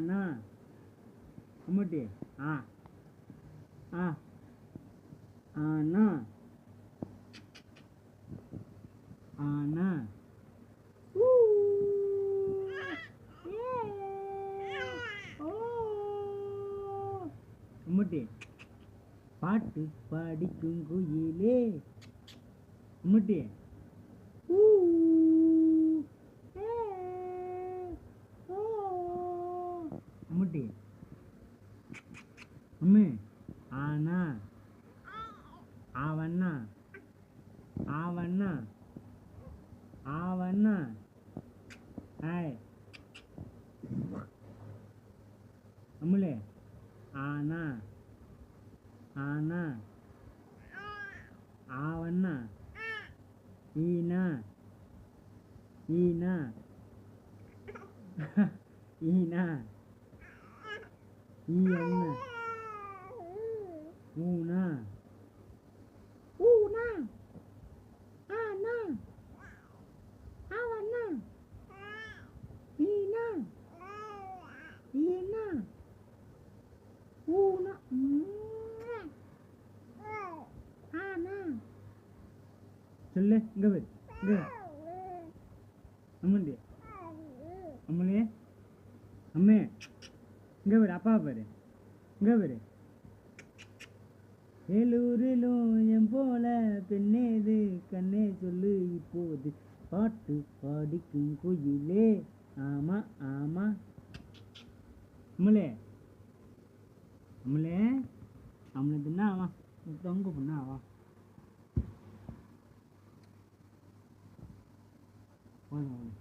ஆனா அம்முட்டி ஆ ஆ ஆனா ஆனா ஊ ஏ ஓ அம்முட்டி பாட்டு படிக்கும் குயிலே அம்முட்டி ஊ ஏ ஓ அம்முட்டி அம்மு ஆனா ஆவண்ணா ஆவண்ணா ஆவண்ணா ஆய் அம்முலே ஆனா ஆனா ஆவண்ணா ஈனா ஈனா ஈனா ஈயண்ணா ஊனா ஊனா ஆனா ஆவண்ணா ஈனா ஈனா ஊனா ஆனா சொல்லு இங்க பாரு இங்க அம்மண்டி அம்மளே அம்மே இங்க பாரு அப்பா பாரு இங்க பாரு ஏலூரிலும் என் போல பெண்ணேது கண்ணே சொல்லு இப்போது பாட்டு பாடிக்கும் குயிலே ஆமா ஆமா அம்மளே அம்மளே அம்மளை தின்னா ஆவா தொங்கு பண்ணா ஆவா போதும்